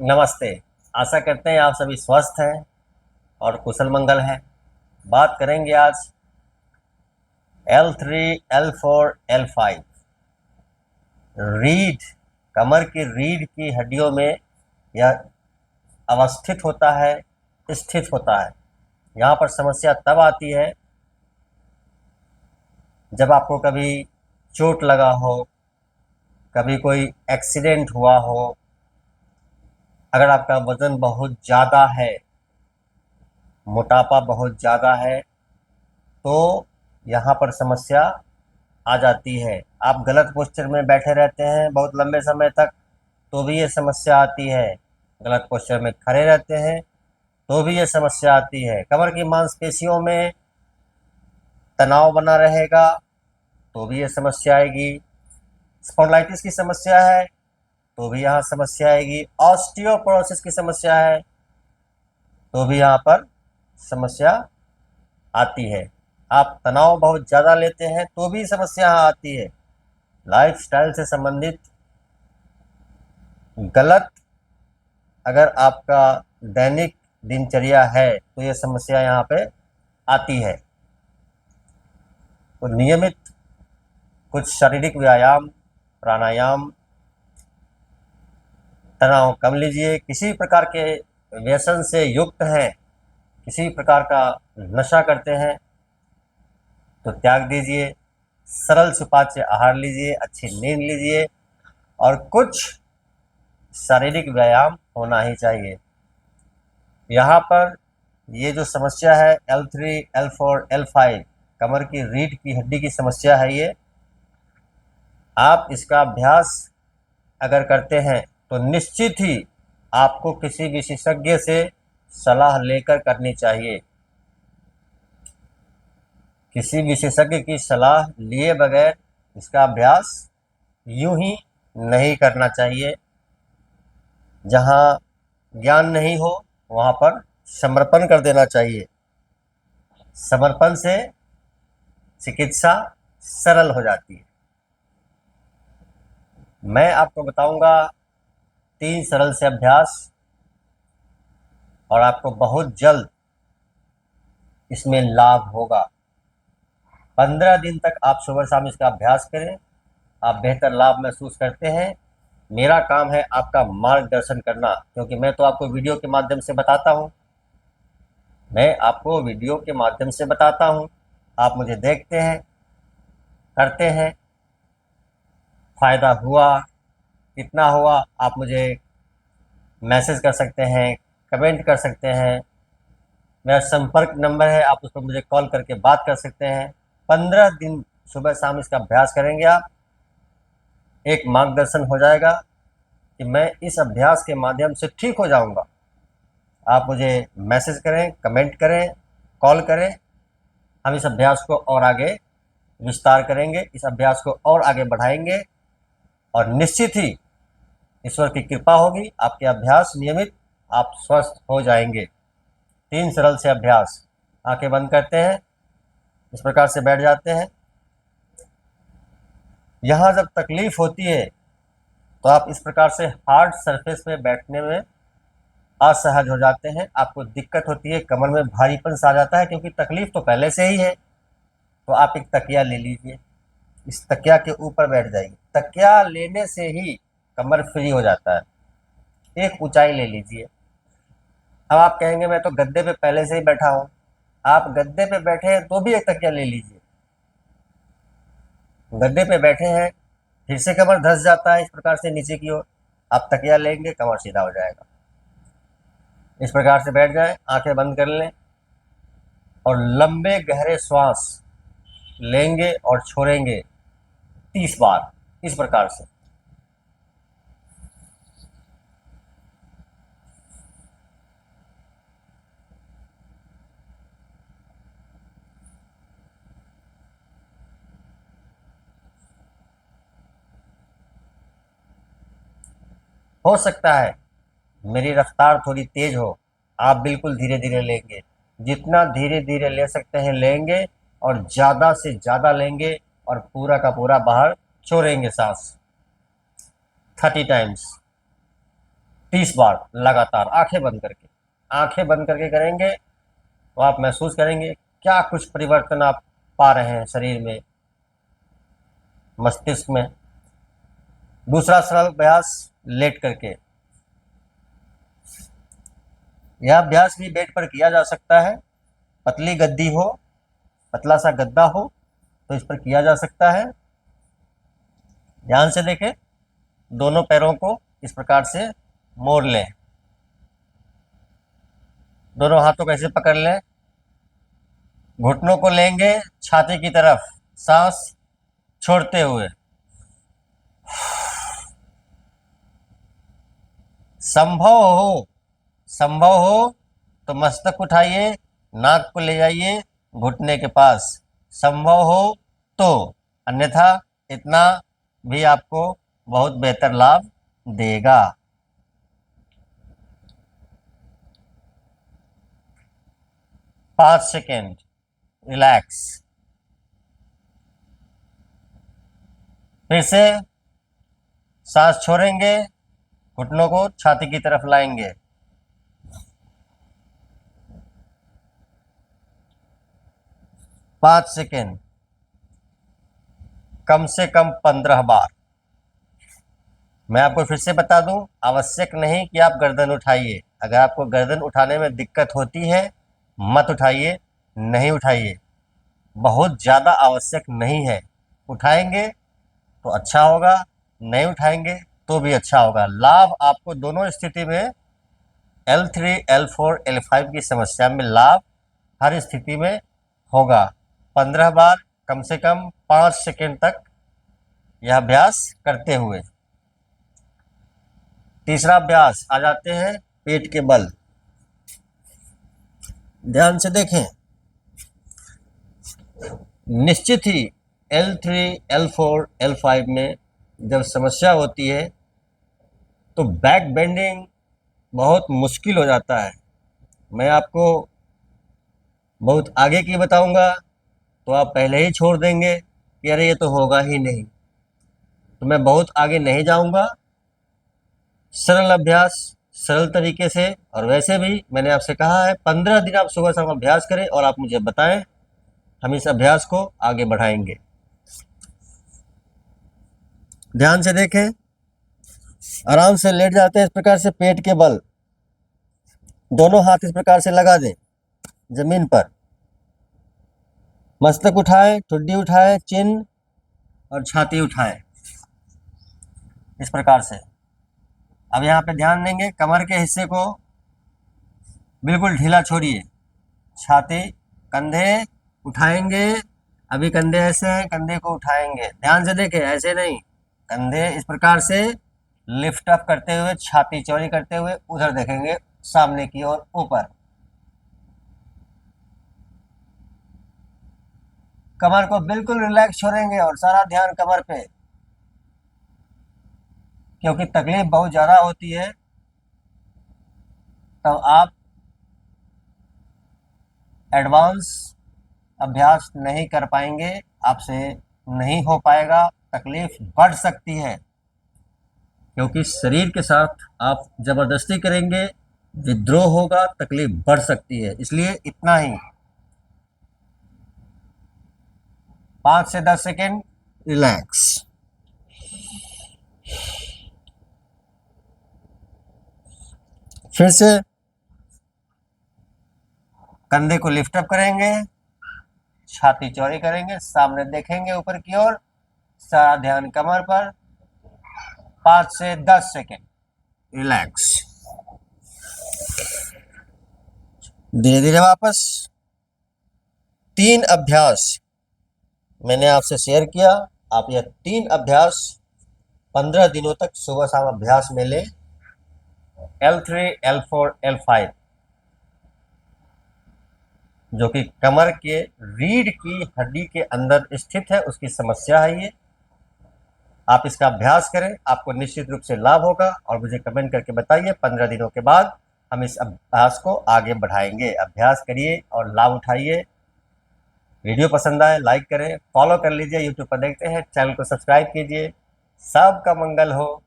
नमस्ते। आशा करते हैं आप सभी स्वस्थ हैं और कुशल मंगल हैं। बात करेंगे आज L3, L4, L5 रीढ़, कमर की रीढ़ की हड्डियों में यह अवस्थित होता है, स्थित होता है। यहाँ पर समस्या तब आती है जब आपको कभी चोट लगा हो, कभी कोई एक्सीडेंट हुआ हो, अगर आपका वजन बहुत ज़्यादा है, मोटापा बहुत ज़्यादा है, तो यहाँ पर समस्या आ जाती है। आप गलत पोस्चर में बैठे रहते हैं बहुत लंबे समय तक, तो भी ये समस्या आती है। गलत पोस्चर में खड़े रहते हैं तो भी ये समस्या आती है। कमर की मांसपेशियों में तनाव बना रहेगा तो भी ये समस्या आएगी। स्पॉन्डिलाइटिस की समस्या है तो भी यहाँ समस्या आएगी। ऑस्टियोपोरोसिस की समस्या है तो भी यहाँ पर समस्या आती है। आप तनाव बहुत ज़्यादा लेते हैं तो भी समस्या आती है। लाइफस्टाइल से संबंधित गलत अगर आपका दैनिक दिनचर्या है तो ये समस्या यहाँ पे आती है। तो नियमित कुछ शारीरिक व्यायाम, प्राणायाम, तनाव कम लीजिए। किसी प्रकार के व्यसन से युक्त हैं, किसी प्रकार का नशा करते हैं तो त्याग दीजिए। सरल सुपाच्य आहार लीजिए, अच्छी नींद लीजिए और कुछ शारीरिक व्यायाम होना ही चाहिए। यहाँ पर ये जो समस्या है L3, L4, L5 कमर की रीढ़ की हड्डी की समस्या है, ये आप इसका अभ्यास अगर करते हैं तो निश्चित ही आपको किसी विशेषज्ञ से सलाह लेकर करनी चाहिए। किसी विशेषज्ञ की सलाह लिए बगैर इसका अभ्यास यूं ही नहीं करना चाहिए। जहां ज्ञान नहीं हो वहां पर समर्पण कर देना चाहिए। समर्पण से चिकित्सा सरल हो जाती है। मैं आपको बताऊंगा 3 सरल से अभ्यास और आपको बहुत जल्द इसमें लाभ होगा। 15 दिन तक आप सुबह शाम इसका अभ्यास करें, आप बेहतर लाभ महसूस करते हैं। मेरा काम है आपका मार्गदर्शन करना, क्योंकि मैं तो आपको वीडियो के माध्यम से बताता हूँ। मैं आपको वीडियो के माध्यम से बताता हूँ, आप मुझे देखते हैं, करते हैं। फ़ायदा हुआ, कितना हुआ, आप मुझे मैसेज कर सकते हैं, कमेंट कर सकते हैं। मेरा संपर्क नंबर है, आप उस पर मुझे कॉल करके बात कर सकते हैं। 15 दिन सुबह शाम इसका अभ्यास करेंगे आप, एक मार्गदर्शन हो जाएगा कि मैं इस अभ्यास के माध्यम से ठीक हो जाऊंगा। आप मुझे मैसेज करें, कमेंट करें, कॉल करें। हम इस अभ्यास को और आगे विस्तार करेंगे, इस अभ्यास को और आगे बढ़ाएंगे और निश्चित ही ईश्वर की कृपा होगी, आपके अभ्यास नियमित, आप स्वस्थ हो जाएंगे। 3 सरल से अभ्यास। आंखें बंद करते हैं, इस प्रकार से बैठ जाते हैं। यहाँ जब तकलीफ होती है तो आप इस प्रकार से हार्ड सरफेस पे बैठने में असहज हो जाते हैं, आपको दिक्कत होती है, कमर में भारीपन सा आ जाता है, क्योंकि तकलीफ तो पहले से ही है। तो आप एक तकिया ले लीजिए, इस तकिया के ऊपर बैठ जाइए। तकिया लेने से ही कमर फ्री हो जाता है। एक ऊंचाई ले लीजिए। अब आप कहेंगे मैं तो गद्दे पे पहले से ही बैठा हूँ। आप गद्दे पे बैठे हैं तो भी एक तकिया ले लीजिए। गद्दे पे बैठे हैं, फिर से कमर धंस जाता है इस प्रकार से नीचे की ओर, आप तकिया लेंगे, कमर सीधा हो जाएगा। इस प्रकार से बैठ जाएं, आंखें बंद कर लें और लंबे गहरे श्वास लेंगे और छोड़ेंगे 30 बार इस प्रकार से। हो सकता है मेरी रफ्तार थोड़ी तेज हो, आप बिल्कुल धीरे धीरे लेंगे। जितना धीरे धीरे ले सकते हैं लेंगे और ज़्यादा से ज़्यादा लेंगे और पूरा का पूरा बाहर छोड़ेंगे सांस 30 टाइम्स। 30 बार लगातार आंखें बंद करके करेंगे तो आप महसूस करेंगे क्या कुछ परिवर्तन आप पा रहे हैं शरीर में, मस्तिष्क में। दूसरा सरल अभ्यास, लेट करके। यह अभ्यास भी बेड पर किया जा सकता है। पतली गद्दी हो, पतला सा गद्दा हो तो इस पर किया जा सकता है। ध्यान से देखें, दोनों पैरों को इस प्रकार से मोड़ लें, दोनों हाथों को ऐसे पकड़ लें, घुटनों को लेंगे छाती की तरफ, सांस छोड़ते हुए। संभव हो तो मस्तक उठाइए, नाक को ले जाइए घुटने के पास, संभव हो तो, अन्यथा इतना भी आपको बहुत बेहतर लाभ देगा। पाँच सेकेंड रिलैक्स। फिर से सांस छोड़ेंगे, घुटनों को छाती की तरफ लाएंगे। पाँच सेकेंड, कम से कम 15 बार। मैं आपको फिर से बता दूं, आवश्यक नहीं कि आप गर्दन उठाइए। अगर आपको गर्दन उठाने में दिक्कत होती है मत उठाइए, नहीं उठाइए, बहुत ज़्यादा आवश्यक नहीं है। उठाएंगे तो अच्छा होगा, नहीं उठाएंगे तो भी अच्छा होगा। लाभ आपको दोनों स्थिति में, L3, L4, L5 की समस्या में लाभ हर स्थिति में होगा। 15 बार, कम से कम 5 सेकेंड तक यह अभ्यास करते हुए। तीसरा अभ्यास आ जाते हैं पेट के बल। ध्यान से देखें, निश्चित ही L3, L4, L5 में जब समस्या होती है तो बैक बेंडिंग बहुत मुश्किल हो जाता है। मैं आपको बहुत आगे की बताऊंगा तो आप पहले ही छोड़ देंगे कि अरे ये तो होगा ही नहीं, तो मैं बहुत आगे नहीं जाऊंगा। सरल अभ्यास, सरल तरीके से। और वैसे भी मैंने आपसे कहा है 15 दिन आप सुबह शाम अभ्यास करें और आप मुझे बताएं, हम इस अभ्यास को आगे बढ़ाएंगे। ध्यान से देखें, आराम से लेट जाते हैं इस प्रकार से, पेट के बल, दोनों हाथ इस प्रकार से लगा दें जमीन पर, मस्तक उठाएं, ठुड्डी उठाएं, चिन्ह और छाती उठाएं इस प्रकार से। अब यहाँ पे ध्यान देंगे, कमर के हिस्से को बिल्कुल ढीला छोड़िए, छाती, कंधे उठाएंगे। अभी कंधे ऐसे हैं, कंधे को उठाएंगे, ध्यान से देखें, ऐसे नहीं, कंधे इस प्रकार से लिफ्ट अप करते हुए, छाती चौड़ी करते हुए उधर देखेंगे, सामने की ओर, ऊपर। कमर को बिल्कुल रिलैक्स छोड़ेंगे और सारा ध्यान कमर पे, क्योंकि तकलीफ बहुत ज़्यादा होती है तो आप एडवांस अभ्यास नहीं कर पाएंगे, आपसे नहीं हो पाएगा, तकलीफ बढ़ सकती है, क्योंकि शरीर के साथ आप जबरदस्ती करेंगे, विद्रोह होगा, तकलीफ बढ़ सकती है। इसलिए इतना ही, 5 से 10 सेकेंड रिलैक्स। फिर से कंधे को लिफ्ट अप करेंगे, छाती चौड़ी करेंगे, सामने देखेंगे ऊपर की ओर, सारा ध्यान कमर पर, 5 से 10 सेकेंड रिलैक्स। धीरे धीरे वापस। 3 अभ्यास मैंने आपसे शेयर किया, आप यह 3 अभ्यास 15 दिनों तक सुबह शाम अभ्यास में लें। L3, L4, L5 जो कि कमर के रीढ़ की हड्डी के अंदर स्थित है, उसकी समस्या है ये। आप इसका अभ्यास करें, आपको निश्चित रूप से लाभ होगा, और मुझे कमेंट करके बताइए। 15 दिनों के बाद हम इस अभ्यास को आगे बढ़ाएंगे। अभ्यास करिए और लाभ उठाइए। वीडियो पसंद आए लाइक करें, फॉलो कर लीजिए, यूट्यूब पर देखते हैं चैनल को सब्सक्राइब कीजिए। सबका मंगल हो।